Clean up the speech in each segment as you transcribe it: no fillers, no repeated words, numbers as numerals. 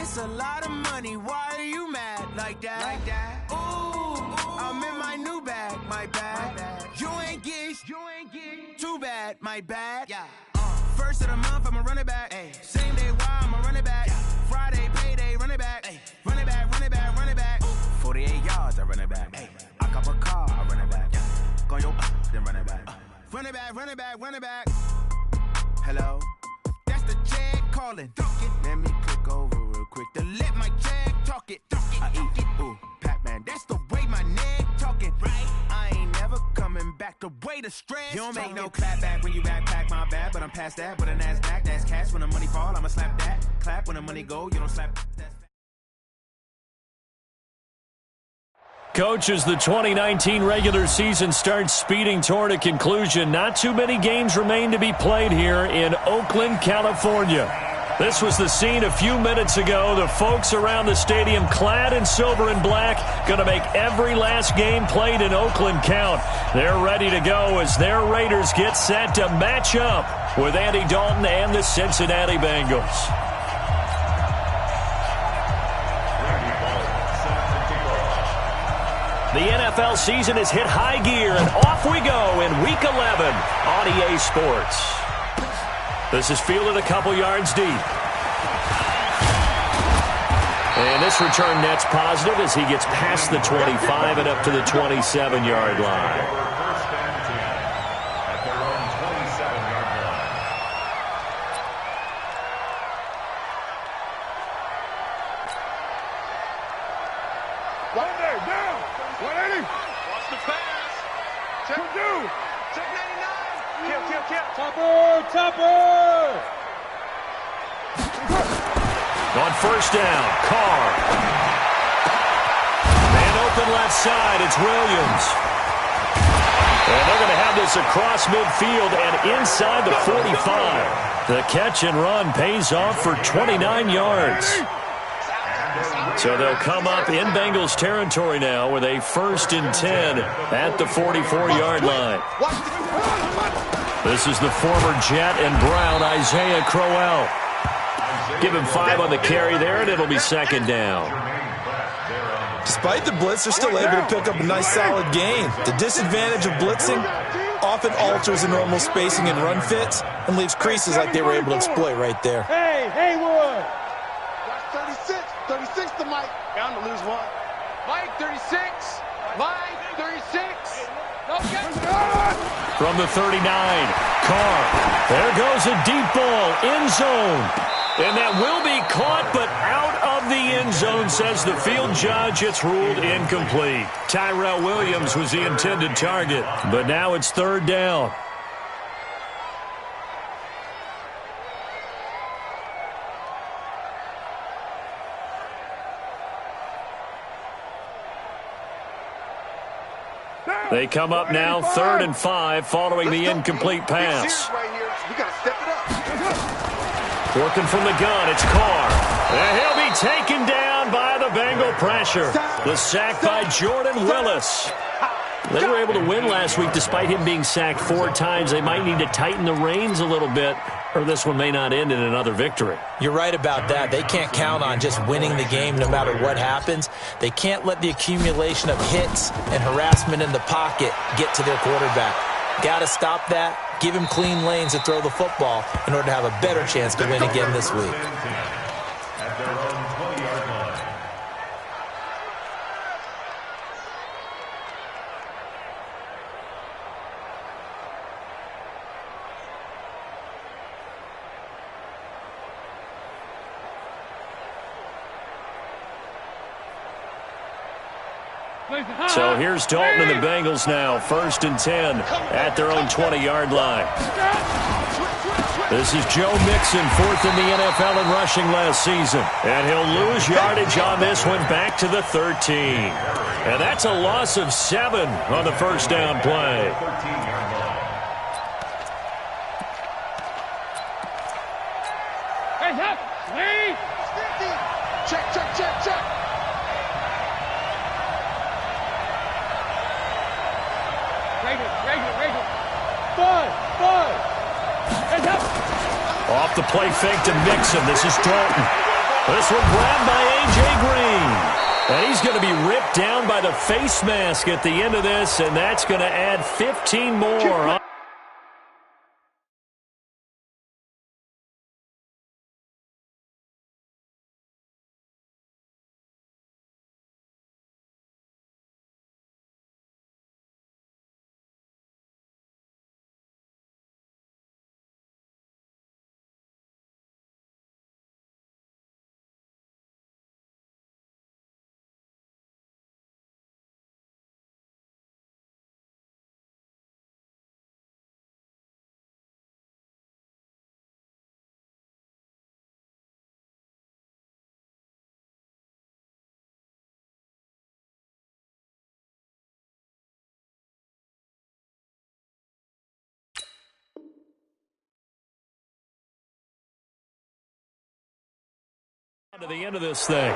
It's a lot of money. Why are you mad like that? Ooh, I'm in my new bag. My bad. You ain't get too bad. My bad. Yeah. First of the month, I'ma run it back. Ay. Same day, why I'ma run it back. Yeah. Friday, payday, run it back. Ay. Run it back, run it back, run it back. 48 yards, I run it back. Ay. I cop a car, I run it back. Yeah. Go yo, then run it back. Run it back, run it back, run it back. Hello? That's the check calling. Let me click over real quick to let my check talk it. I eat it, ooh, Pac-Man. That's the way my neck talking. Right? I ain't never coming back the way the stress. You don't make no clap back when you backpack, my bad. But I'm past that with a NASDAQ. That's cash when the money fall. I'ma slap that. Clap when the money go. You don't slap. Coach, as the 2019 regular season starts speeding toward a conclusion, not too many games remain to be played here in Oakland, California. This was the scene a few minutes ago. The folks around the stadium clad in silver and black going to make every last game played in Oakland count. They're ready to go as their Raiders get set to match up with Andy Dalton and the Cincinnati Bengals. The NFL season has hit high gear, and off we go in Week 11 on EA Sports. This is fielded a couple yards deep. And this return net's positive as he gets past the 25 and up to the 27-yard line. On first down, Carr. Man open left side, it's Williams. And they're going to have this across midfield and inside the 45. The catch and run pays off for 29 yards. So they'll come up in Bengals territory now with a 1st and 10 at the 44-yard line. This is the former Jet and Brown, Isaiah Crowell. Give him 5 on the carry there, and it'll be 2nd down. Despite the blitz, they're still able to pick up a nice, solid gain. The disadvantage of blitzing often alters the normal spacing and run fits and leaves creases like they were able to exploit right there. Hey, Haywood! Watch 36 to Mike. Bound to lose one. Mike, 36. Mike, 36. From the 39, Carr. There goes a deep ball, end zone. And that will be caught, but out of the end zone, says the field judge. It's ruled incomplete. Tyrell Williams was the intended target, but now it's 3rd down. They come up now, 3rd and 5, following the incomplete pass. Working from the gun, it's Carr. And he'll be taken down by the Bengal pressure. The sack by Jordan Willis. They were able to win last week despite him being sacked 4 times. They might need to tighten the reins a little bit, or this one may not end in another victory. You're right about that. They can't count on just winning the game no matter what happens. They can't let the accumulation of hits and harassment in the pocket get to their quarterback. Got to stop that. Give him clean lanes to throw the football in order to have a better chance to win again this week. So here's Dalton and the Bengals now, 1st and 10 at their own 20-yard line. This is Joe Mixon, 4th in the NFL in rushing last season. And he'll lose yardage on this one back to the 13. And that's a loss of 7 on the first down play. Check. Off the play fake to Mixon. This is Dalton. This one grabbed by A.J. Green. And he's going to be ripped down by the face mask at the end of this, and that's going to add 15 more. To the end of this thing.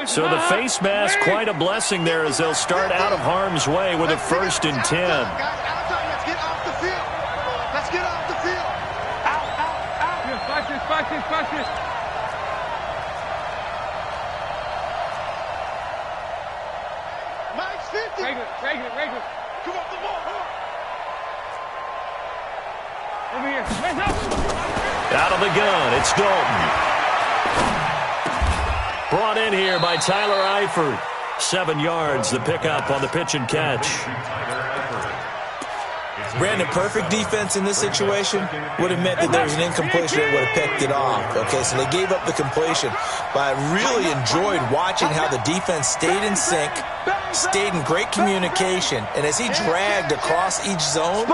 So the face mask, quite a blessing there as they'll start out of harm's way with a 1st and 10. Let's get off the field. Let's get off the field. Out. Watch this. Mike's 50. Regular. Come off the ball. Over here. Out of the gun, it's Dalton. Brought in here by Tyler Eifert. 7 yards, the pickup on the pitch and catch. Brandon, perfect defense in this situation would have meant that there was an incompletion that would have picked it off. Okay, so they gave up the completion. But I really enjoyed watching how the defense stayed in sync, stayed in great communication, and as he dragged across each zone,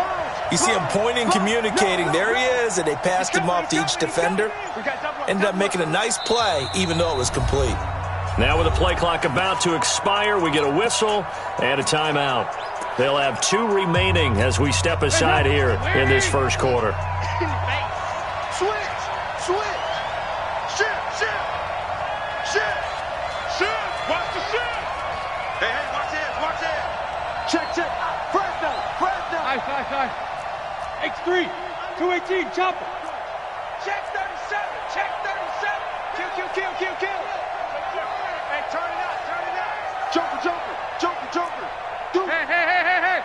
you see him pointing, communicating. There he is, and they passed him off to each defender. Ended up making a nice play, even though it was complete. Now with the play clock about to expire, we get a whistle and a timeout. They'll have 2 remaining as we step aside here in this first quarter. Switch. Shift. Watch the shift. Hey, watch it. Check. Fresno. Nice. X3, 218, chopper. Check 37. Kill. Hey, turn it out. Jumper. Hey.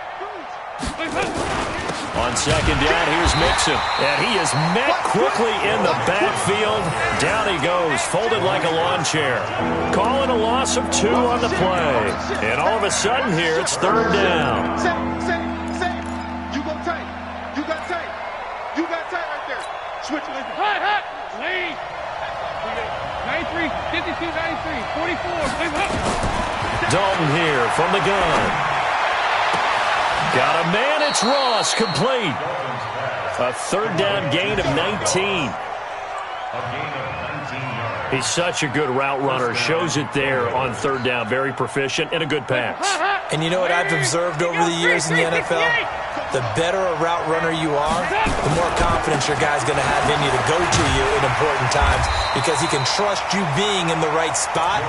On 2nd down, here's Mixon. And he is met quickly in the backfield. Down he goes, folded like a lawn chair. Calling a loss of 2 on the play. And all of a sudden here, it's 3rd down. Save. You got tight right there. Switch. Hot. Lead. 93, 52, 93, 44. Dalton here from the gun. Got a man, it's Ross, complete. A 3rd down gain of 19. He's such a good route runner. Shows it there on 3rd down. Very proficient and a good pass. And you know what I've observed over the years in the NFL? The better a route runner you are, the more confidence your guy's going to have in you to go to you in important times because he can trust you being in the right spot,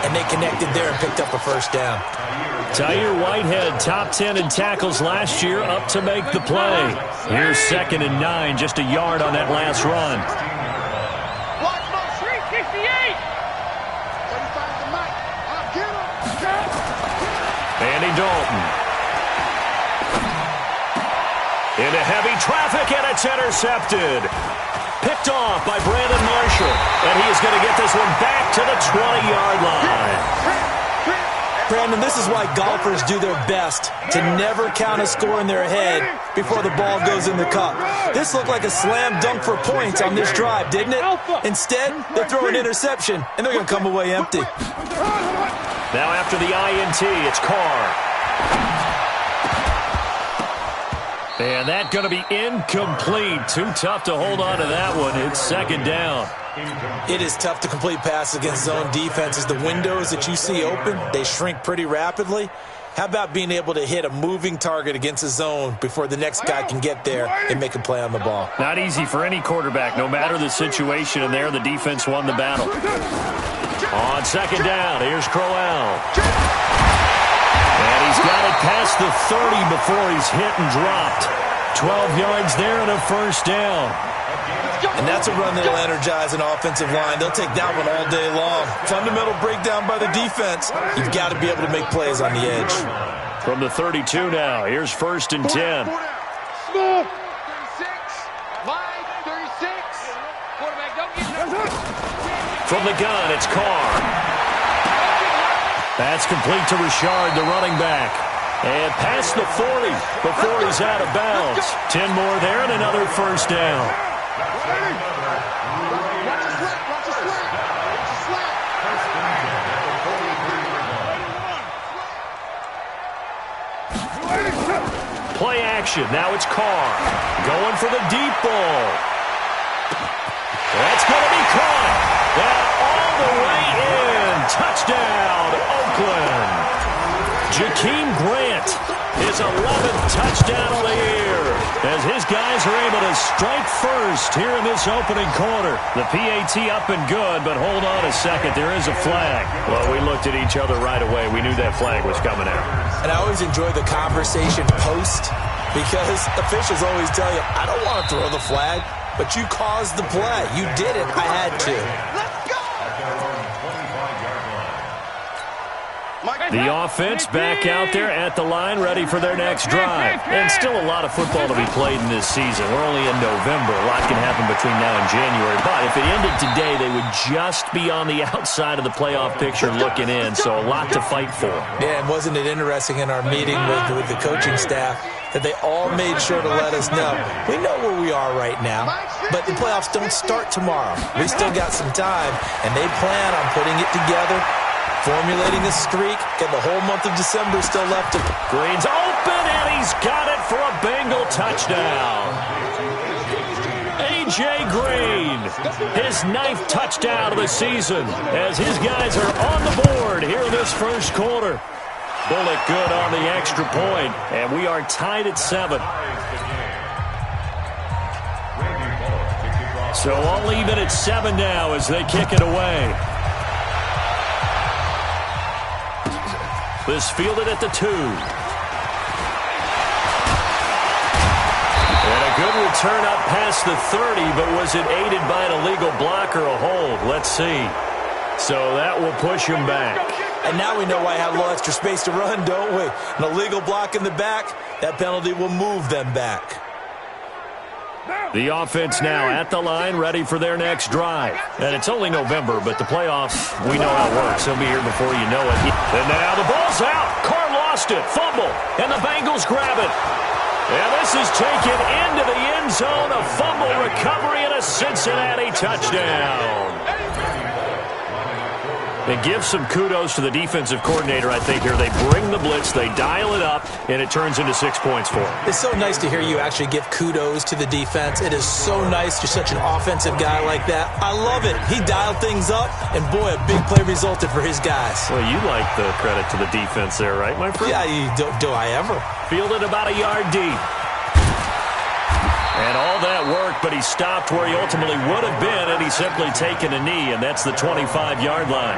and they connected there and picked up a 1st down. Tahir Whitehead, top 10 in tackles last year, up to make the play. Here's 2nd and 9, just a yard on that last run. Watch my 368. 35 to Mike. I'll get him. Andy Dalton. Into heavy traffic, and it's intercepted. Picked off by Brandon Marshall. And he is going to get this one back to the 20-yard line. Brandon, this is why golfers do their best to never count a score in their head before the ball goes in the cup. This looked like a slam dunk for points on this drive, didn't it? Instead, they throw an interception, and they're going to come away empty. Now after the INT, it's Carr. And that's going to be incomplete. Too tough to hold on to that one. It's 2nd down. It is tough to complete passes against zone defenses. The windows that you see open, they shrink pretty rapidly. How about being able to hit a moving target against a zone before the next guy can get there and make a play on the ball? Not easy for any quarterback, no matter the situation. And there, the defense won the battle. On 2nd down, here's Crowell. And he's got it past the 30 before he's hit and dropped. 12 yards there and a first down. And that's a run that'll energize an offensive line. They'll take that one all day long. Fundamental breakdown by the defense. You've got to be able to make plays on the edge. From the 32 now, here's 1st and 10. 36, line 36. Quarterback, don't get From the gun, it's Carr. That's complete to Richard, the running back. And past the 40 before he's out of bounds. 10 more there and another first down. Play action. Now it's Carr. Going for the deep ball. That's going to be caught. And all the way in. Touchdown, Oakland. Jakeem Grant, his 11th touchdown of the year, as his guys are able to strike first here in this opening quarter. The PAT up and good, but hold on a second. There is a flag. Well, we looked at each other right away. We knew that flag was coming out. And I always enjoy the conversation post because officials always tell you, I don't want to throw the flag, but you caused the play. You did it. I had to. The offense back out there at the line, ready for their next drive. And still a lot of football to be played in this season. We're only in November. A lot can happen between now and January. But if it ended today, they would just be on the outside of the playoff picture looking in. So a lot to fight for. Yeah, and wasn't it interesting in our meeting with the coaching staff that they all made sure to let us know, we know where we are right now, but the playoffs don't start tomorrow. We still got some time, and they plan on putting it together, formulating a streak, and the whole month of December still left him. Green's open, and he's got it for a Bengal touchdown. A.J. Green, his 9th touchdown of the season, as his guys are on the board here in this first quarter. Bullock good on the extra point, and we are tied at 7. So all even at 7 now as they kick it away. This fielded at the 2. And a good return up past the 30, but was it aided by an illegal block or a hold? Let's see. So that will push him back. And now we know why I have a little extra space to run, don't we? An illegal block in the back, that penalty will move them back. The offense now at the line, ready for their next drive. And it's only November, but the playoffs, we know how it works. They'll be here before you know it. And now the ball's out. Carr lost it. Fumble. And the Bengals grab it. And this is taken into the end zone. A fumble recovery and a Cincinnati touchdown. And give some kudos to the defensive coordinator, I think, here. They bring the blitz, they dial it up, and it turns into 6 points for them. It's so nice to hear you actually give kudos to the defense. It is so nice. You're such an offensive guy like that. I love it. He dialed things up, and boy, a big play resulted for his guys. Well, you like the credit to the defense there, right, my friend? Yeah, do I ever? Fielded about a yard deep. And all that worked, but he stopped where he ultimately would have been, and he's simply taken a knee, and that's the 25-yard line.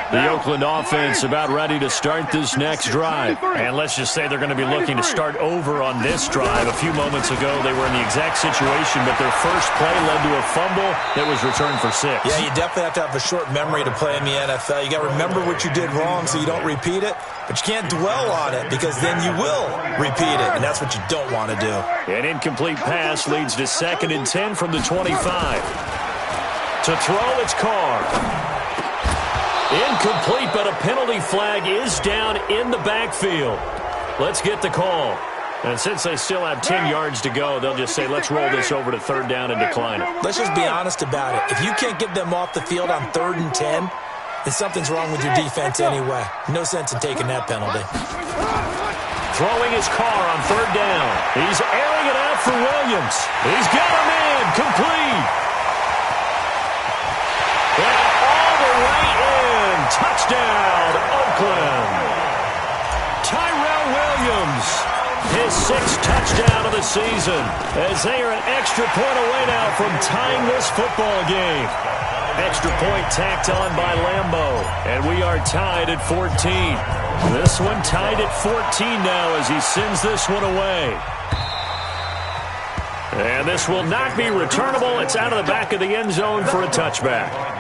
The Oakland offense about ready to start this next drive. And let's just say they're going to be looking to start over on this drive. A few moments ago, they were in the exact situation, but their first play led to a fumble that was returned for 6. Yeah, you definitely have to have a short memory to play in the NFL. You got to remember what you did wrong so you don't repeat it, but you can't dwell on it because then you will repeat it, and that's what you don't want to do. An incomplete pass leads to 2nd and 10 from the 25. To throw, it's Carr. Incomplete, but a penalty flag is down in the backfield. Let's get the call. And since they still have 10 yards to go, they'll just say, let's roll this over to 3rd down and decline it. Let's just be honest about it. If you can't get them off the field on 3rd and 10, then something's wrong with your defense anyway. No sense in taking that penalty. Throwing his Carr on 3rd down. He's airing it out for Williams. He's got him in. Complete. And all the way in. Touchdown, Oakland. Tyrell Williams, his 6th touchdown of the season, as they are an extra point away now from tying this football game. Extra point tacked on by Lambeau, and we are tied at 14. This one tied at 14 now as he sends this one away. And this will not be returnable. It's out of the back of the end zone for a touchback.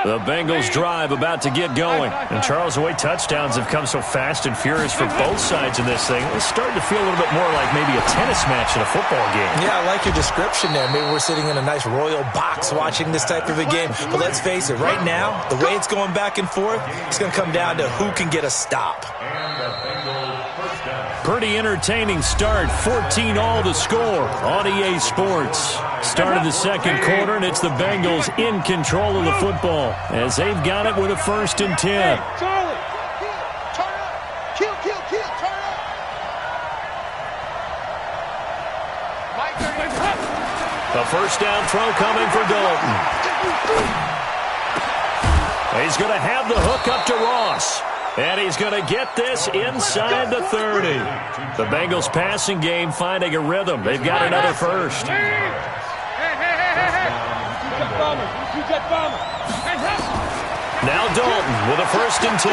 The Bengals drive about to get going. And Charles, the way touchdowns have come so fast and furious for both sides in this thing, it's starting to feel a little bit more like maybe a tennis match in a football game. Yeah, I like your description there. Maybe we're sitting in a nice royal box watching this type of a game. But let's face it, right now, the way it's going back and forth, it's going to come down to who can get a stop. Pretty entertaining start. 14-all to score on EA Sports. Start of the second quarter, and it's the Bengals in control of the football as they've got it with a 1st and 10. Charlie, turn up. Kill, turn up. The first down throw coming for Dalton. He's going to have the hook up to Ross. And he's going to get this inside the 30. The Bengals passing game finding a rhythm. They've got another first. Now Dalton with a 1st and 10.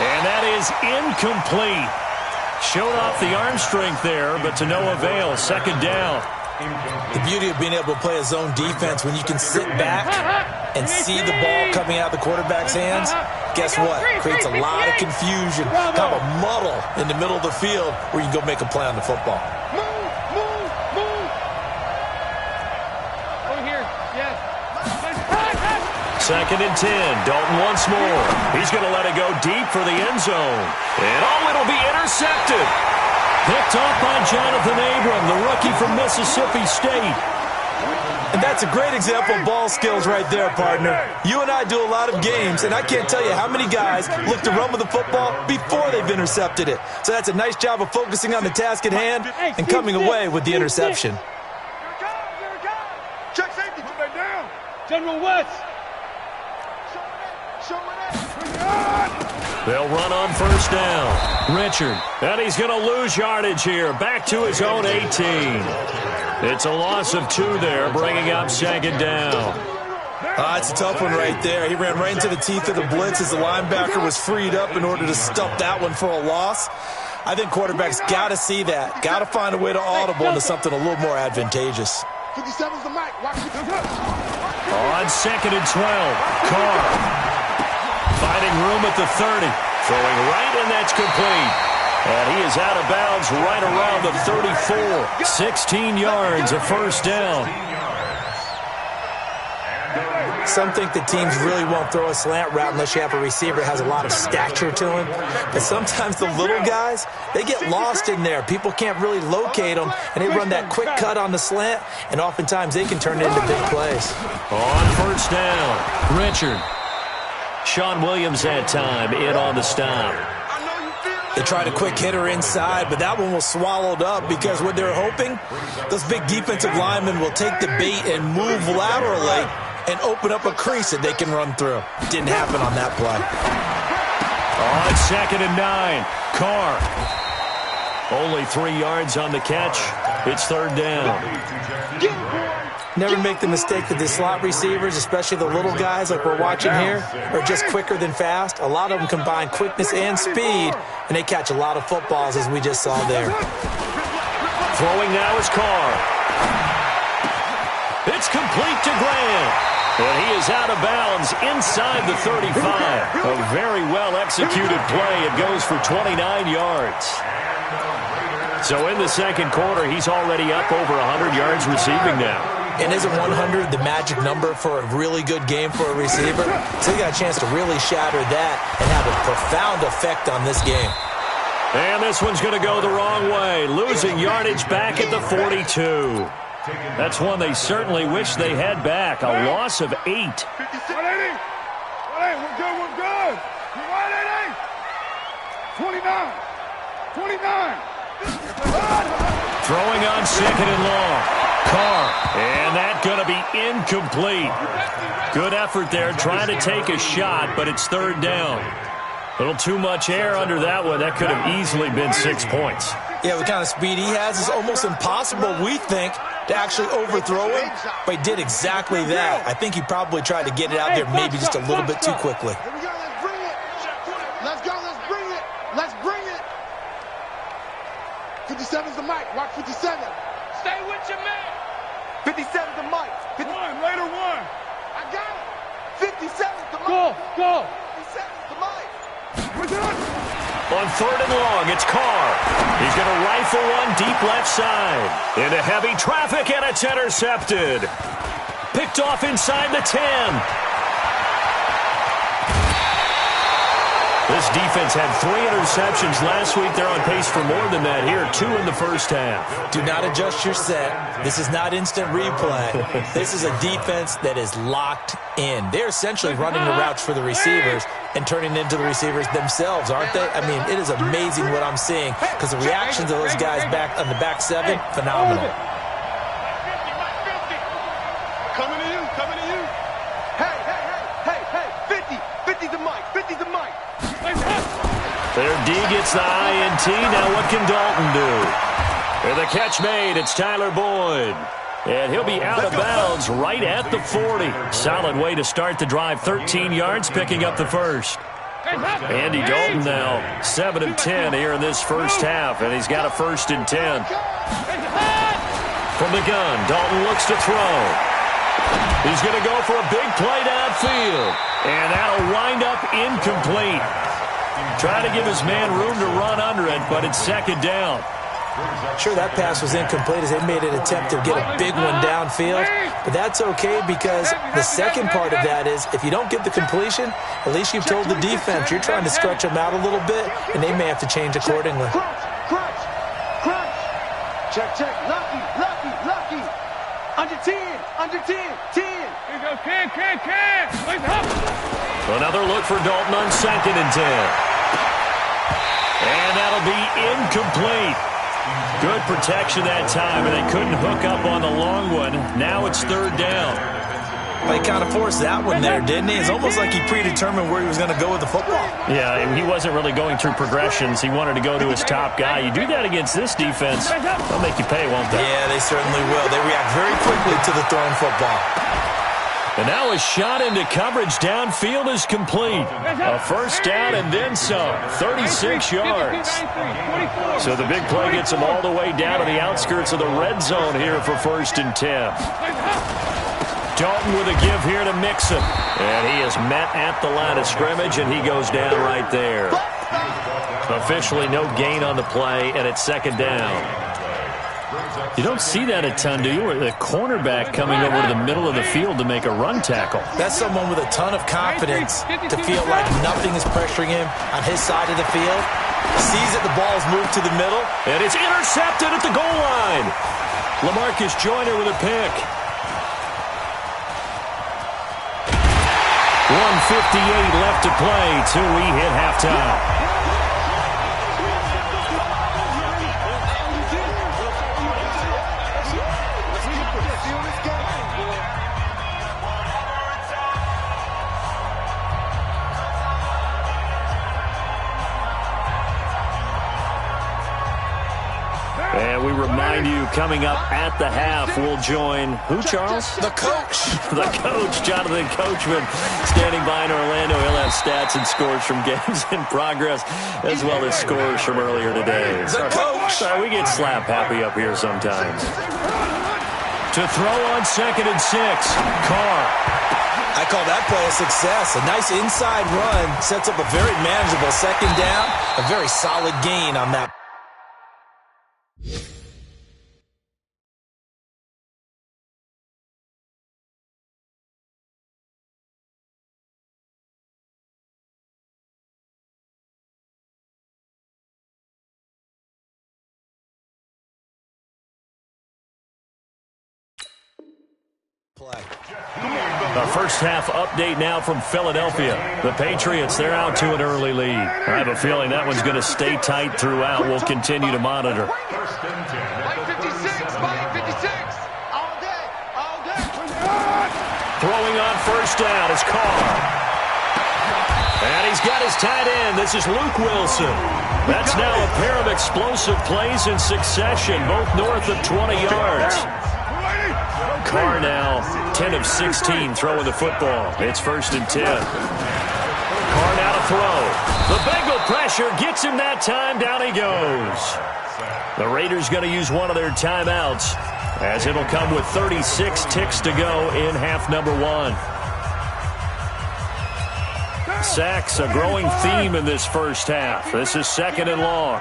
And that is incomplete. Showed off the arm strength there, but to no avail. 2nd down. The beauty of being able to play a zone defense when you can sit back and see the ball coming out of the quarterback's hands, guess what? Creates a lot of confusion, kind of a muddle in the middle of the field where you can go make a play on the football. Move. Over here, yes. 2nd and 10. Dalton once more. He's going to let it go deep for the end zone. And it'll be intercepted. Picked off by Jonathan Abram, the rookie from Mississippi State. And that's a great example of ball skills right there, partner. You and I do a lot of games, and I can't tell you how many guys look to run with the football before they've intercepted it. So that's a nice job of focusing on the task at hand and coming away with the interception. Here it comes. Check safety. Put that down. General West. Show it. They'll run on 1st down. Richard. And he's going to lose yardage here. Back to his own 18. It's a loss of 2 there, bringing up 2nd down. It's a tough one right there. He ran right into the teeth of the blitz as the linebacker was freed up in order to stuff that one for a loss. I think quarterbacks got to see that. Got to find a way to audible into something a little more advantageous. 57's the mic. Watch it. On 2nd and 12, Carr. Finding room at the 30. Throwing right, and that's complete. And he is out of bounds right around the 34. 16 yards, a 1st down. Some think that teams really won't throw a slant route unless you have a receiver that has a lot of stature to him. But sometimes the little guys, they get lost in there. People can't really locate them, and they run that quick cut on the slant, and oftentimes they can turn it into big plays. On 1st down, Richard. Sean Williams that time in on the stop. They tried a quick hitter inside, but that one was swallowed up because what they're hoping, those big defensive linemen will take the bait and move laterally and open up a crease that they can run through. Didn't happen on that play. On 2nd and 9, Carr. Only 3 yards on the catch. It's 3rd down. Never make the mistake that the slot receivers, especially the little guys like we're watching here, are just quicker than fast. A lot of them combine quickness and speed, and they catch a lot of footballs, as we just saw there. Throwing now is Carr. It's complete to Graham. And he is out of bounds inside the 35. A very well-executed play. It goes for 29 yards. So in the second quarter, he's already up over 100 yards receiving now. And isn't 100 the magic number for a really good game for a receiver? So he got a chance to really shatter that and have a profound effect on this game. And this one's going to go the wrong way. Losing yardage back at the 42. That's one they certainly wish they had back. A loss of 8. 180. We're good. You 180. 29. Throwing on 2nd and long. Carr. And that going to be incomplete. Good effort there trying to take a shot, but it's 3rd down. Little too much air under that one. That could have easily been 6 points. Yeah, the kind of speed he has is almost impossible, we think, to actually overthrow him. But he did exactly that. I think he probably tried to get it out there maybe just a little bit too quickly. Here we go, let's bring it. Let's go, let's bring it. Let's bring it. 57's the mic. Watch 57. Stay with your man. 57's the mic. Later one. I got it. 57's the mic. Go. 57's the mic. On 3rd and long, it's Carr. He's going to rifle one deep left side. Into heavy traffic, and it's intercepted. Picked off inside the 10. This defense had 3 interceptions last week. They're on pace for more than that here. 2 in the first half. Do not adjust your set. This is not instant replay. This is a defense that is locked in. They're essentially running the routes for the receivers and turning into the receivers themselves, aren't they? I mean, it is amazing what I'm seeing because the reactions of those guys back on the back 7, phenomenal. Coming to you. Hey, 50's the mic. 50's the mic. Their D gets the INT. Now what can Dalton do? And the catch made. It's Tyler Boyd. And he'll be out of bounds right at the 40. Solid way to start the drive. 13 yards, picking up the first. Andy Dalton now 7 of 10 here in this first half, and he's got a 1st and 10. From the gun, Dalton looks to throw. He's going to go for a big play downfield, and that'll wind up incomplete. Trying to give his man room to run under it, but it's 2nd down. Sure, that pass was incomplete as they made an attempt to get a big one downfield, but that's okay because the second part of that is if you don't get the completion, at least you've told the defense you're trying to stretch them out a little bit, and they may have to change accordingly. Crunch. Check. Lucky. Under 10. 10. Here you go, can. Another look for Dalton on 2nd and 10. And that'll be incomplete. Good protection that time, and they couldn't hook up on the long one. Now it's 3rd down. Well, he kind of forced that one there, didn't he? It's almost like he predetermined where he was going to go with the football. Yeah, and he wasn't really going through progressions. He wanted to go to his top guy. You do that against this defense, they'll make you pay, won't they? Yeah, they certainly will. They react very quickly to the thrown football. And now a shot into coverage downfield is complete. A 1st down and then some. 36 yards. So the big play gets him all the way down to the outskirts of the red zone here for 1st and 10. Dalton with a give here to Mixon. And he is met at the line of scrimmage, and he goes down right there. Officially no gain on the play, and it's 2nd down. You don't see that a ton, do you? Or the cornerback coming over to the middle of the field to make a run tackle. That's someone with a ton of confidence to feel like nothing is pressuring him on his side of the field. Sees that the ball is moved to the middle. And it's intercepted at the goal line. LaMarcus Joyner with a pick. 1:58 left to play till we hit halftime. And we remind you, coming up at the half, we'll join who, Charles? The coach. The coach, Jonathan Coachman, standing by in Orlando. He'll have stats and scores from games in progress, as well as scores from earlier today. The coach. Sorry, we get slap happy up here sometimes. To throw on 2nd and 6, Carr. I call that play a success. A nice inside run sets up a very manageable 2nd down. A very solid gain on that. Our first half update now from Philadelphia. The Patriots, they're out to an early lead. I have a feeling that one's going to stay tight throughout. We'll continue to monitor. Mike 56. All day. Throwing on 1st down is Carr. And he's got his tight end. This is Luke Wilson. That's now a pair of explosive plays in succession, both north of 20 yards. Carr now 10 of 16 throwing the football. It's 1st and 10. Carr now to throw. The Bengal pressure gets him that time. Down he goes. The Raiders going to use one of their timeouts, as it'll come with 36 ticks to go in half number 1. Sacks, a growing theme in this first half. This is 2nd and long.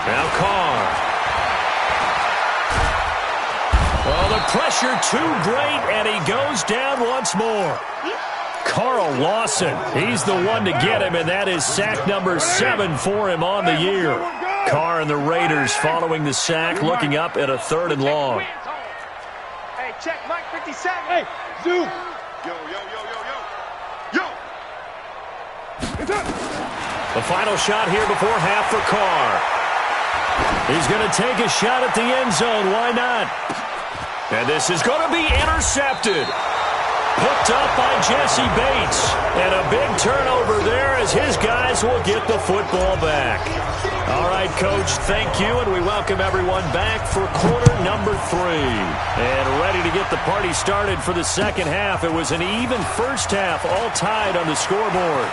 Now Carr. Well, the pressure too great, and he goes down once more. Carl Lawson, he's the one to get him, and that is sack number 7 for him on the year. Carr and the Raiders following the sack, looking up at a 3rd and long. Hey, check, Mike, 57. Hey, zoom. Yo. The final shot here before half for Carr. He's going to take a shot at the end zone. Why not? And this is going to be intercepted. Picked up by Jesse Bates. And a big turnover there as his guys will get the football back. All right, Coach, thank you, and we welcome everyone back for quarter number 3. And ready to get the party started for the second half. It was an even first half, all tied on the scoreboard.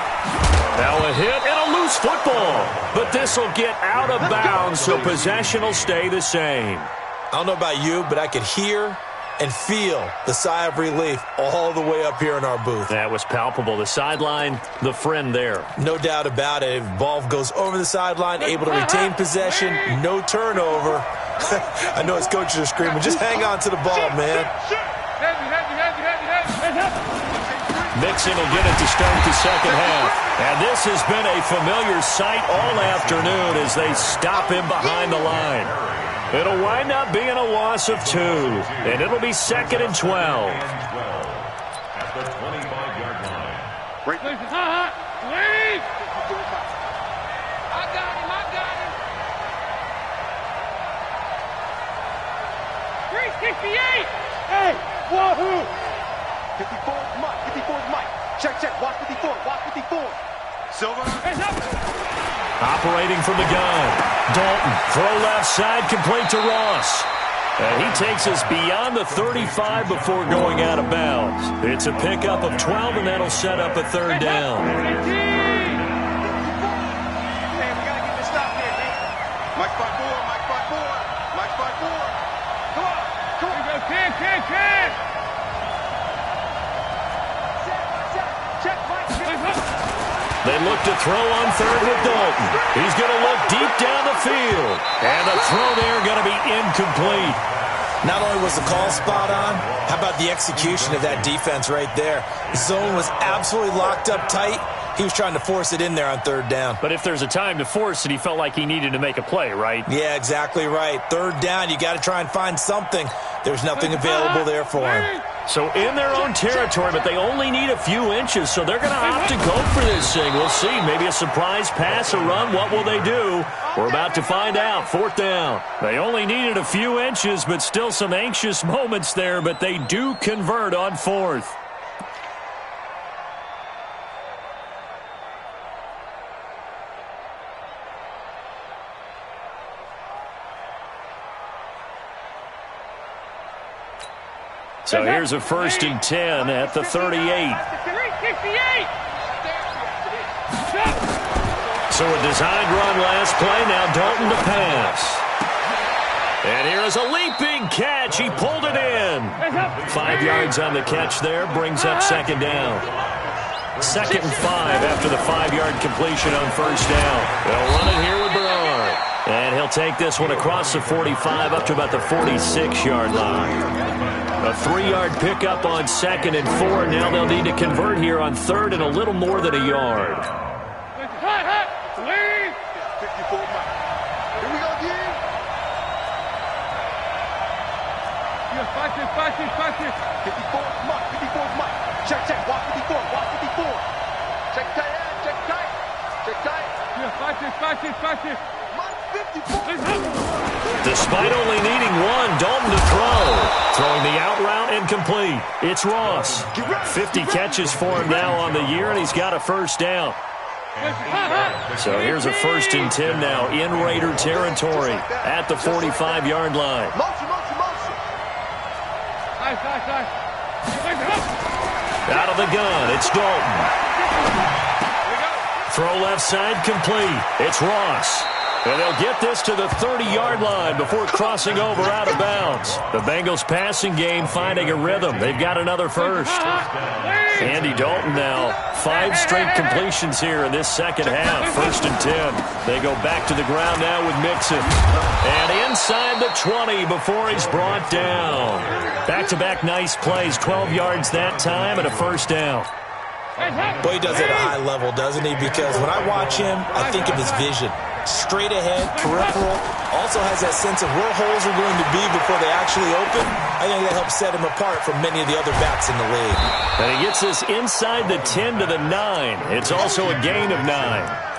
Now a hit and a loose football. But this will get out of bounds, so possession will stay the same. I don't know about you, but I could hear and feel the sigh of relief all the way up here in our booth. That was palpable. The sideline, the friend there. No doubt about it. If ball goes over the sideline, able to retain possession, no turnover. I know his coaches are screaming, just hang on to the ball, man. Mixon will get it to start the second half. And this has been a familiar sight all afternoon as they stop him behind the line. It'll wind up being a loss of 2, and it'll be 2nd and 12. At the 25-yard line. Leave. I got him. 368. Hey, wahoo. 54 is Mike. 54 is Mike. Check. Watch 54. Silver. Hands up. Operating from the gun. Dalton, throw left side, complete to Ross. And he takes us beyond the 35 before going out of bounds. It's a pickup of 12, and that'll set up a 3rd down. Hey, we got to get this stop here, man. Mike 5-4. Come on. Here we go, Ken. Check, Mike. They look to throw on 3rd with Dalton. He's going to look deep down the field. And the throw there going to be incomplete. Not only was the call spot on, how about the execution of that defense right there? The zone was absolutely locked up tight. He was trying to force it in there on 3rd down. But if there's a time to force it, he felt like he needed to make a play, right? Yeah, exactly right. 3rd down, you got to try and find something. There's nothing available there for him. So in their own territory, but they only need a few inches, so they're going to opt to go for this thing. We'll see. Maybe a surprise pass, a run. What will they do? We're about to find out. 4th down. They only needed a few inches, but still some anxious moments there, but they do convert on 4th. So here's a 1st and 10 at the 38. 368. So a designed run last play. Now Dalton to pass. And here is a leaping catch. He pulled it in. 5 yards on the catch there. Brings up 2nd down. 2nd and 5 after the 5-yard completion on 1st down. They'll run it here with Bernard. And he'll take this one across the 45 up to about the 46-yard line. A 3-yard pickup on 2nd and 4. Now they'll need to convert here on 3rd and a little more than a yard. 54 Mike. Here we go again. Watch this. 54 Mike. Check. Watch 54. Check tight. Watch this. Mike. Despite only needing one, Dalton to throw. Throwing the out route and complete. It's Ross. 50 catches for him now on the year, and he's got a first down. So here's a 1st and 10 now in Raider territory at the 45-yard line. Out of the gun, it's Dalton. Throw left side complete. It's Ross. And they'll get this to the 30-yard line before crossing over out of bounds. The Bengals passing game finding a rhythm. They've got another first. Andy Dalton now, 5 straight completions here in this second half. 1st and 10. They go back to the ground now with Mixon. And inside the 20 before he's brought down. Back-to-back nice plays, 12 yards that time and a first down. Boy, he does it at a high level, doesn't he? Because when I watch him, I think of his vision. Straight ahead, peripheral. Also has that sense of where holes are going to be before they actually open. I think that helps set him apart from many of the other backs in the league. And he gets this inside the 10 to the 9. It's also a gain of 9.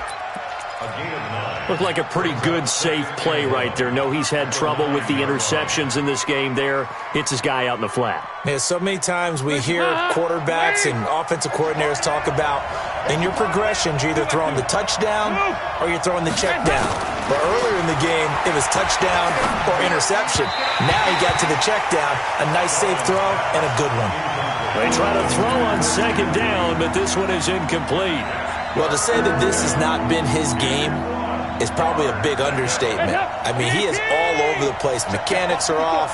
Looked like a pretty good, safe play right there. No, he's had trouble with the interceptions in this game there. Hits his guy out in the flat. Yeah, so many times we hear quarterbacks and offensive coordinators talk about in your progressions, you're either throwing the touchdown or you're throwing the check down. But earlier in the game, it was touchdown or interception. Now he got to the check down, a nice safe throw and a good one. They try to throw on 2nd down, but this one is incomplete. Well, to say that this has not been his game is probably a big understatement. I mean, he is all over the place. Mechanics are off,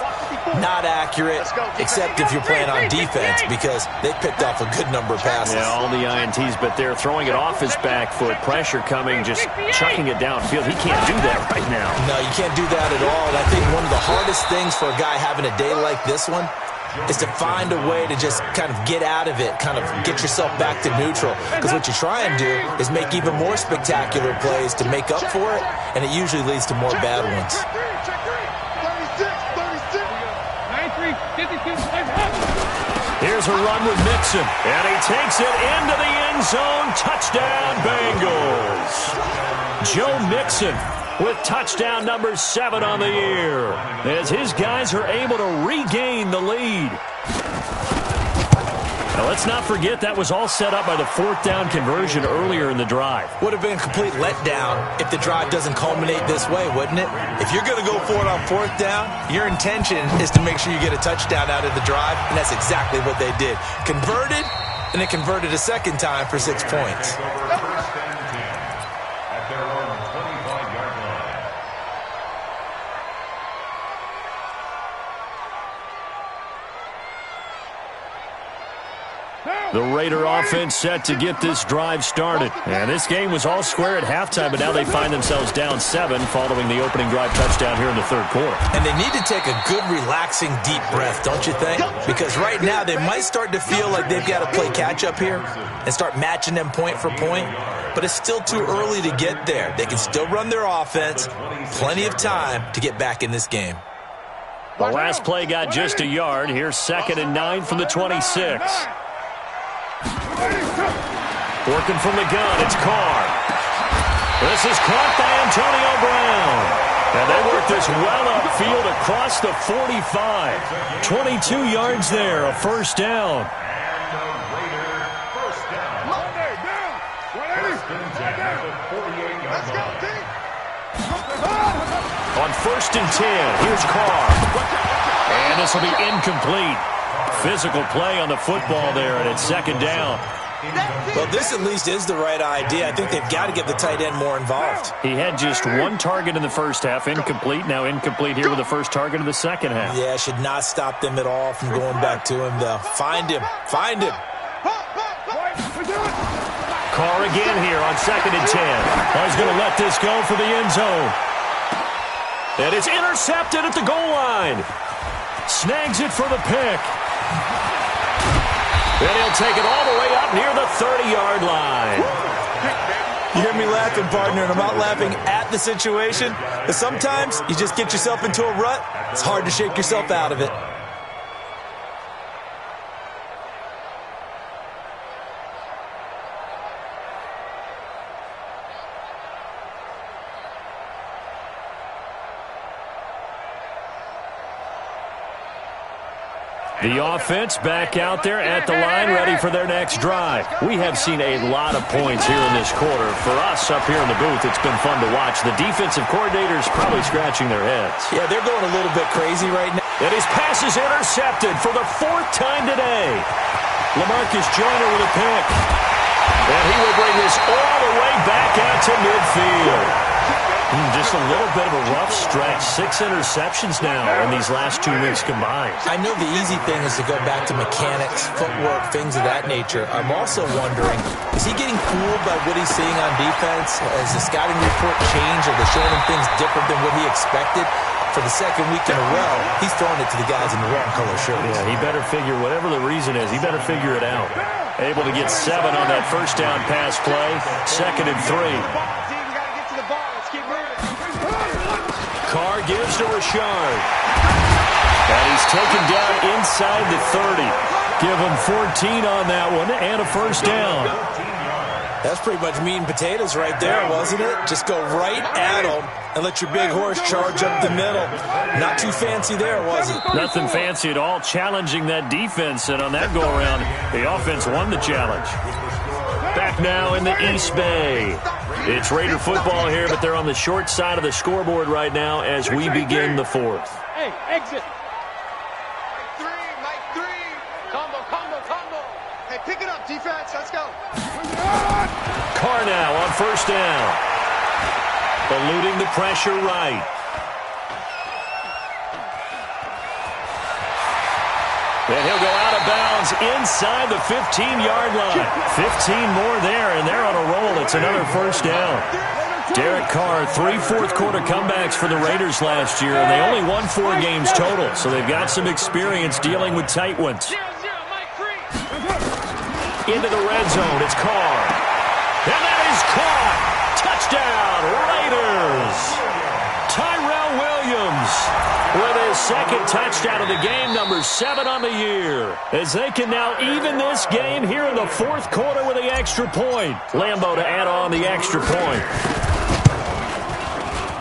not accurate, except if you're playing on defense because they picked off a good number of passes. Yeah, all the INTs, but they're throwing it off his back foot. Pressure coming, just chucking it downfield. He can't do that right now. No, you can't do that at all. And I think one of the hardest things for a guy having a day like this one is to find a way to just kind of get out of it, kind of get yourself back to neutral. Because what you try and do is make even more spectacular plays to make up for it, and it usually leads to more bad ones. Here's a run with Mixon, and he takes it into the end zone. Touchdown, Bengals. Joe Mixon with touchdown number 7 on the year, as his guys are able to regain the lead. Now, let's not forget that was all set up by the 4th down conversion earlier in the drive. Would have been a complete letdown if the drive doesn't culminate this way, wouldn't it? If you're going to go for it on 4th down, your intention is to make sure you get a touchdown out of the drive, and that's exactly what they did. Converted, and it converted a second time for 6 points. The Raider offense set to get this drive started. And this game was all square at halftime, but now they find themselves down 7 following the opening drive touchdown here in the 3rd quarter. And they need to take a good, relaxing, deep breath, don't you think? Because right now they might start to feel like they've got to play catch-up here and start matching them point for point. But it's still too early to get there. They can still run their offense. Plenty of time to get back in this game. The last play got just a yard. Here's 2nd and 9 from the 26. Working from the gun, it's Carr. This is caught by Antonio Brown. And they work this well upfield across the 45. 22 yards there, a first down. On 1st and 10, here's Carr. And this will be incomplete. Physical play on the football there, and it's 2nd down. Well, this at least is the right idea. I think they've got to get the tight end more involved. He had just 1 target in the first half, incomplete. Now incomplete here with the first target of the second half. Yeah, should not stop them at all from going back to him, though. Find him. Find him. Carr again here on 2nd and 10. He's going to let this go for the end zone. And it's intercepted at the goal line. Snags it for the pick. And he'll take it all the way up near the 30-yard line. You hear me laughing, partner, and I'm not laughing at the situation. But sometimes you just get yourself into a rut. It's hard to shake yourself out of it. The offense back out there at the line, ready for their next drive. We have seen a lot of points here in this quarter. For us up here in the booth, it's been fun to watch. The defensive coordinators probably scratching their heads. Yeah, they're going a little bit crazy right now. And his pass is intercepted for the 4th time today. LaMarcus Joyner with a pick. And he will bring this all the way back out to midfield. Just a little bit of a rough stretch. 6 interceptions now in these last 2 weeks combined. I know the easy thing is to go back to mechanics, footwork, things of that nature. I'm also wondering, is he getting fooled by what he's seeing on defense? Has the scouting report changed? Are they showing him things different than what he expected? For the 2nd week in a row, he's throwing it to the guys in the wrong color shirts. Yeah, he better figure, whatever the reason is, he better figure it out. Able to get 7 on that first down pass play. 2nd and 3. Carr gives to Rashard. And he's taken down inside the 30. Give him 14 on that one and a first down. That's pretty much meat and potatoes right there, wasn't it? Just go right at him and let your big horse charge up the middle. Not too fancy there, was it? Nothing fancy at all. Challenging that defense, and on that go-around, the offense won the challenge. Back now in the East Bay. It's Raider football here, but they're on the short side of the scoreboard right now as we begin the 4th. Hey, exit. Mike 3. Combo. Hey, pick it up, defense. Let's go. Carr now on first down. Eluding the pressure right. And he'll go out of bounds inside the 15-yard line. 15 more there, and they're on a roll. It's another first down. Derek Carr, 3 fourth-quarter comebacks for the Raiders last year, and they only won 4 games total, so they've got some experience dealing with tight ones. Into the red zone, it's Carr. And that is caught. Touchdown, Raiders. Tyrell Williams with his 2nd touchdown of the game, number 7 on the year. As they can now even this game here in the 4th quarter with the extra point. Lambeau to add on the extra point.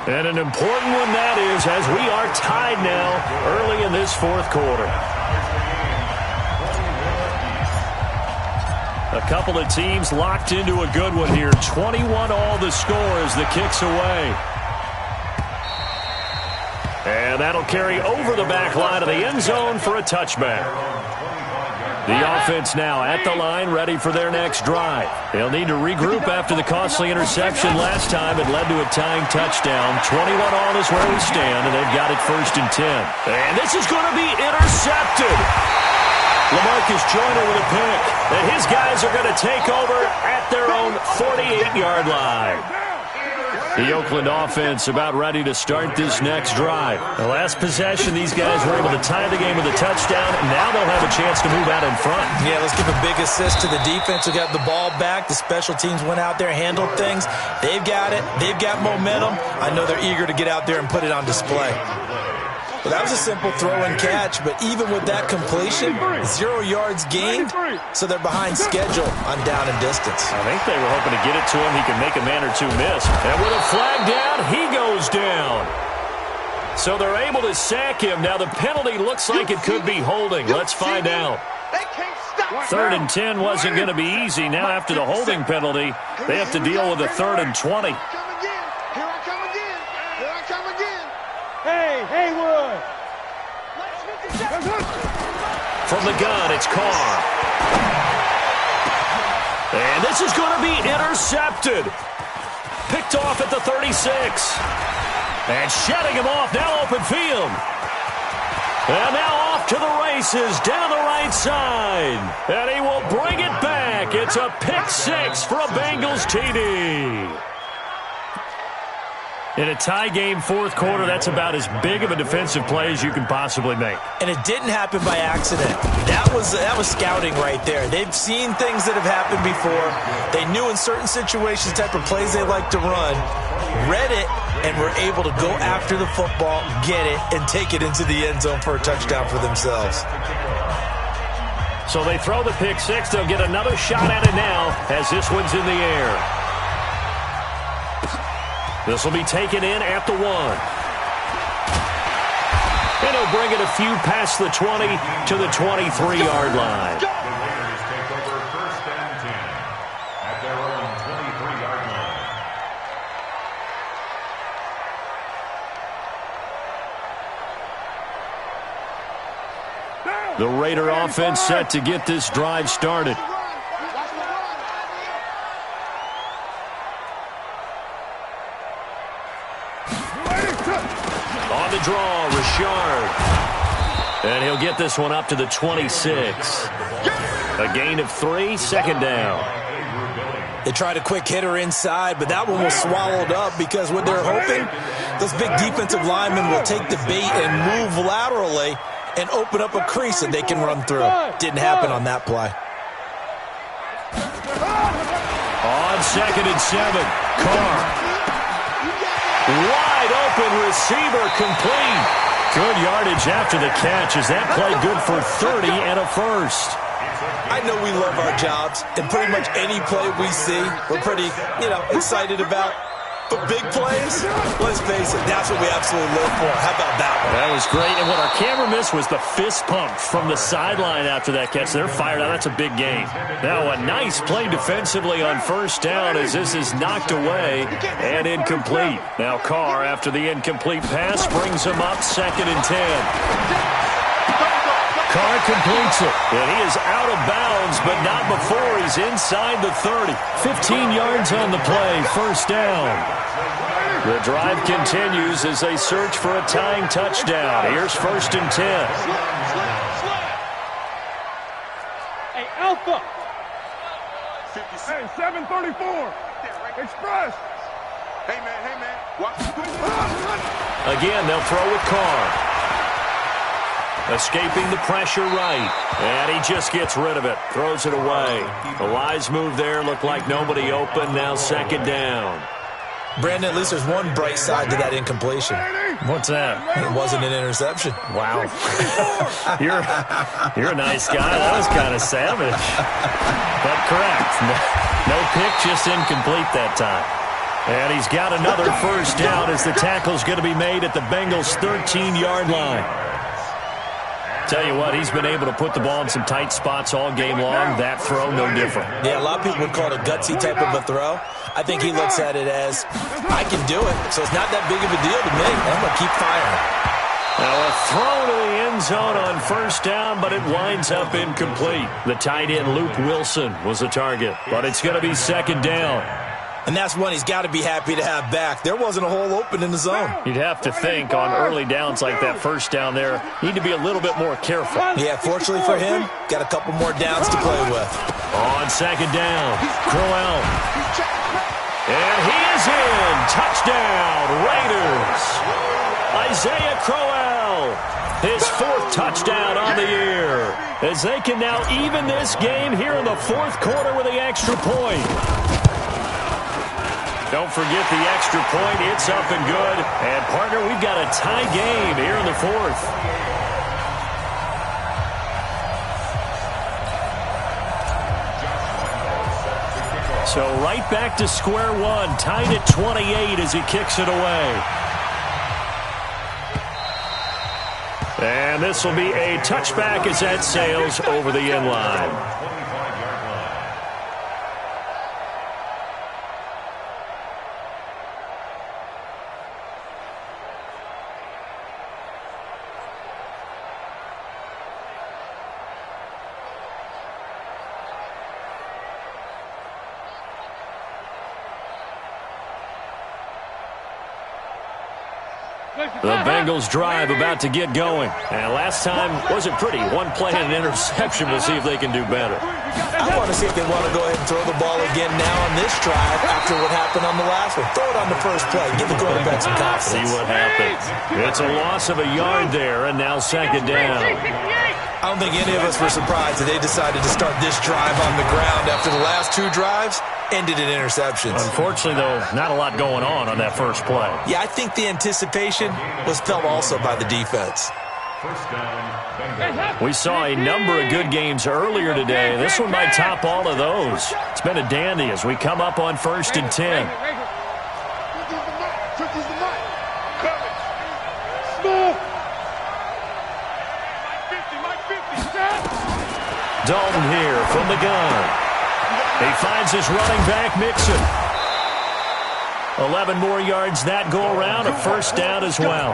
And an important one that is, as we are tied now early in this 4th quarter. A couple of teams locked into a good one here. 21 all the score as the kick's away. And that'll carry over the back line of the end zone for a touchback. The offense now at the line, ready for their next drive. They'll need to regroup after the costly interception last time. It led to a tying touchdown. 21 all is where we stand, and they've got it 1st and 10. And this is going to be intercepted. LaMarcus Joyner with a pick. And his guys are going to take over at their own 48-yard line. The Oakland offense about ready to start this next drive. The last possession, these guys were able to tie the game with a touchdown. Now they'll have a chance to move out in front. Yeah, let's give a big assist to the defense who got the ball back. The special teams went out there, handled things. They've got it. They've got momentum. I know they're eager to get out there and put it on display. Well, that was a simple throw and catch, but even with that completion, 0 yards gained, so they're behind schedule on down and distance. I think they were hoping to get it to him. He could make a man or two miss. And with a flag down, he goes down. So they're able to sack him. Now the penalty looks like it could be holding. Let's find out. 3rd and 10 wasn't going to be easy. Now after the holding penalty, they have to deal with a 3rd and 20. Hey, Haywood! From the gun, it's Carr. And this is going to be intercepted. Picked off at the 36. And shutting him off, now open field. And now off to the races, down the right side. And he will bring it back. It's a pick 6 for a Bengals TD. In a tie game, 4th quarter, that's about as big of a defensive play as you can possibly make. And it didn't happen by accident. That was scouting right there. They've seen things that have happened before. They knew in certain situations the type of plays they like to run, read it, and were able to go after the football, get it, and take it into the end zone for a touchdown for themselves. So they throw the pick 6. They'll get another shot at it now as this one's in the air. This will be taken in at the 1. And And he'll bring it a few past the 20 to the 23-yard line. Raiders take over 1st and 10 at their own 23-yard line. The Raider offense set to get this drive started. On the draw, Richard. And he'll get this one up to the 26. A gain of 3, 2nd down. They tried a quick hitter inside, but that one was swallowed up because what they're hoping, those big defensive linemen will take the bait and move laterally and open up a crease that they can run through. Didn't happen on that play. On 2nd and 7, Carr. Wide open receiver, complete. Good yardage after the catch. Is that play good for 30 and a first? I know we love our jobs, and pretty much any play we see, we're pretty, excited about. But big plays, let's face it, that's what we absolutely live for. How about that one? That was great, and what our camera missed was the fist pump from the sideline after that catch. They're fired out. That's a big gain. Now a nice play defensively on 1st down as this is knocked away and incomplete. Now Carr, after the incomplete pass, brings him up 2nd and 10. Carr completes it, and he is out of bounds, but not before he's inside the 30. 15 yards on the play, 1st down. The drive continues as they search for a tying touchdown. Here's 1st and 10. Hey, Alpha. Hey, 734. Express. Hey, man. Watch. Again, they'll throw with Carr. Escaping the pressure right. And he just gets rid of it. Throws it away. The wise move there. Looked like nobody open. Now 2nd down. Brandon, at least there's one bright side to that incompletion. What's that? It wasn't an interception. Wow. You're a nice guy. That was kind of savage. But correct. No pick, just incomplete that time. And he's got another 1st down as the tackle's going to be made at the Bengals' 13-yard line. Tell you what, he's been able to put the ball in some tight spots all game long. That throw, no different. Yeah, a lot of people would call it a gutsy type of a throw. I think he looks at it as, I can do it, so it's not that big of a deal to me. I'm going to keep firing. Now a throw to the end zone on 1st down, but it winds up incomplete. The tight end, Luke Wilson, was the target, but it's going to be 2nd down. And that's one he's got to be happy to have back. There wasn't a hole open in the zone. You'd have to think on early downs like that 1st down there, need to be a little bit more careful. Yeah, fortunately for him, got a couple more downs to play with. On 2nd down, Crowell. And he is in. Touchdown, Raiders. Isaiah Crowell, his 4th touchdown on the year, as they can now even this game here in the 4th quarter with the extra point. Don't forget the extra point. It's up and good. And, partner, we've got a tie game here in the 4th. So right back to square one. Tied at 28 as he kicks it away. And this will be a touchback as that sails over the end line. The Bengals drive about to get going. And last time wasn't pretty. One play and an interception. We'll see if they can do better. I want to see if they want to go ahead and throw the ball again now on this drive after what happened on the last one. Throw it on the first play. Give the quarterback some confidence. See what happens. It's a loss of a yard there, and now 2nd down. I don't think any of us were surprised that they decided to start this drive on the ground after the last 2 drives ended in interceptions. Unfortunately, though, not a lot going on that first play. Yeah, I think the anticipation was felt also by the defense. We saw a number of good games earlier today. This one might top all of those. It's been a dandy as we come up on 1st and 10. Dalton here from the gun. He finds his running back, Mixon. 11 more yards that go around, a first down as well.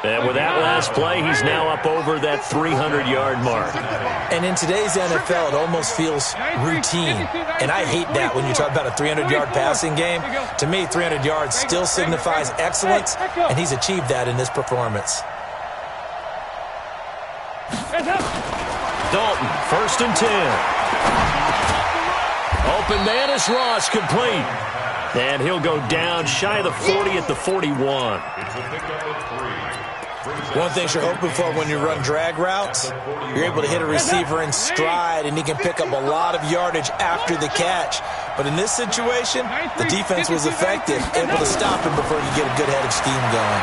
And with that last play, he's now up over that 300-yard mark. And in today's NFL, it almost feels routine. And I hate that when you talk about a 300-yard passing game. To me, 300 yards still signifies excellence, and he's achieved that in this performance. Dalton, 1st and 10. Open man is Ross, complete. And he'll go down shy of the 40 at the 41. One thing you're hoping for when you run drag routes, you're able to hit a receiver in stride, and he can pick up a lot of yardage after the catch. But in this situation, the defense was effective, able to stop him before he could get a good head of steam going.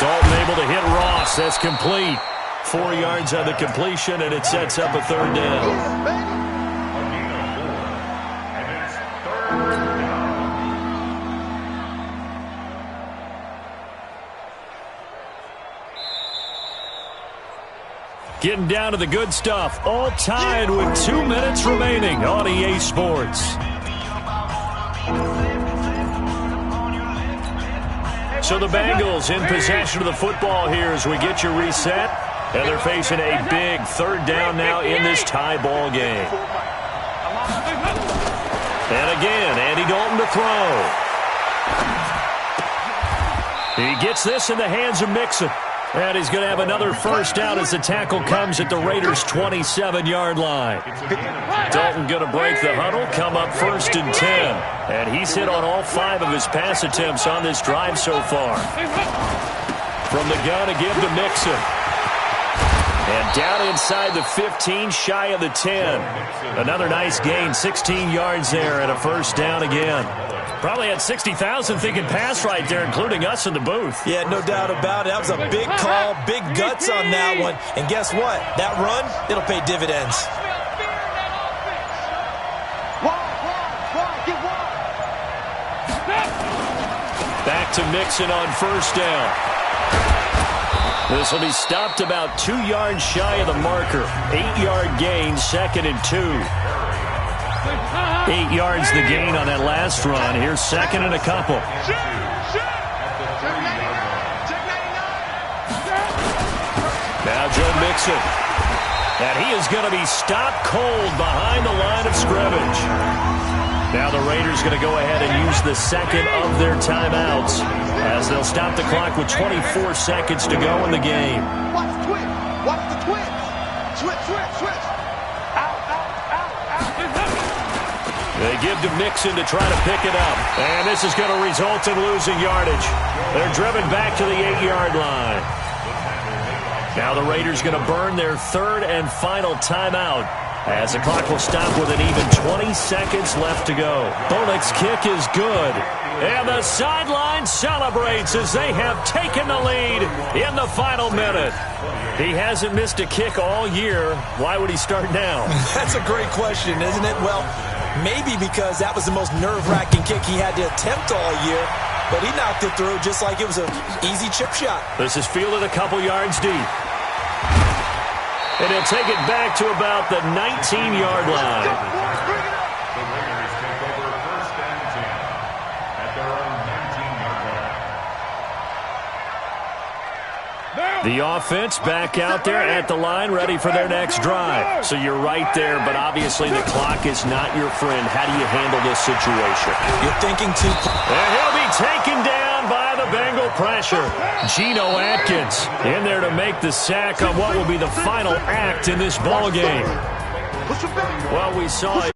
Dalton able to hit Ross. That's complete. 4 yards on the completion, and it sets up a 3rd down. Getting down to the good stuff. All tied with 2 minutes remaining on EA Sports. So the Bengals in possession of the football here as we get you reset. And they're facing a big 3rd down now in this tie ball game. And again, Andy Dalton to throw. He gets this in the hands of Mixon. And he's going to have another first down as the tackle comes at the Raiders' 27-yard line. Dalton going to break the huddle, come up 1st and 10. And he's hit on all 5 of his pass attempts on this drive so far. From the gun to give to Mixon. And down inside the 15, shy of the 10. Another nice gain, 16 yards there and a first down again. Probably had 60,000 thinking pass right there, including us in the booth. Yeah, no doubt about it. That was a big call, big guts on that one. And guess what? That run, it'll pay dividends. Back to Mixon on first down. This will be stopped about 2 yards shy of the marker. 8-yard gain, 2nd and 2. 8 yards the gain on that last run. Here's 2nd and a couple. Now Joe Mixon. And he is going to be stopped cold behind the line of scrimmage. Now the Raiders going to go ahead and use the 2nd of their timeouts as they'll stop the clock with 24 seconds to go in the game. Watch the twitch. Watch the twitch. Switch. They give to Mixon to try to pick it up. And this is going to result in losing yardage. They're driven back to the 8-yard line. Now the Raiders going to burn their 3rd and final timeout as the clock will stop with an even 20 seconds left to go. Bullock's kick is good. And the sideline celebrates as they have taken the lead in the final minute. He hasn't missed a kick all year. Why would he start now? That's a great question, isn't it? Well, maybe because that was the most nerve-wracking kick he had to attempt all year. But he knocked it through just like it was an easy chip shot. This is fielded a couple yards deep. And he'll take it back to about the 19-yard line. The Raiders take over 1st and 10 at their own 19-yard line. The offense back out there at the line, ready for their next drive. So you're right there, but obviously the clock is not your friend. How do you handle this situation? You're thinking too. And he'll be taken down by the Bengal pressure. Geno Atkins in there to make the sack on what will be the final act in this ball game. Well, we saw it.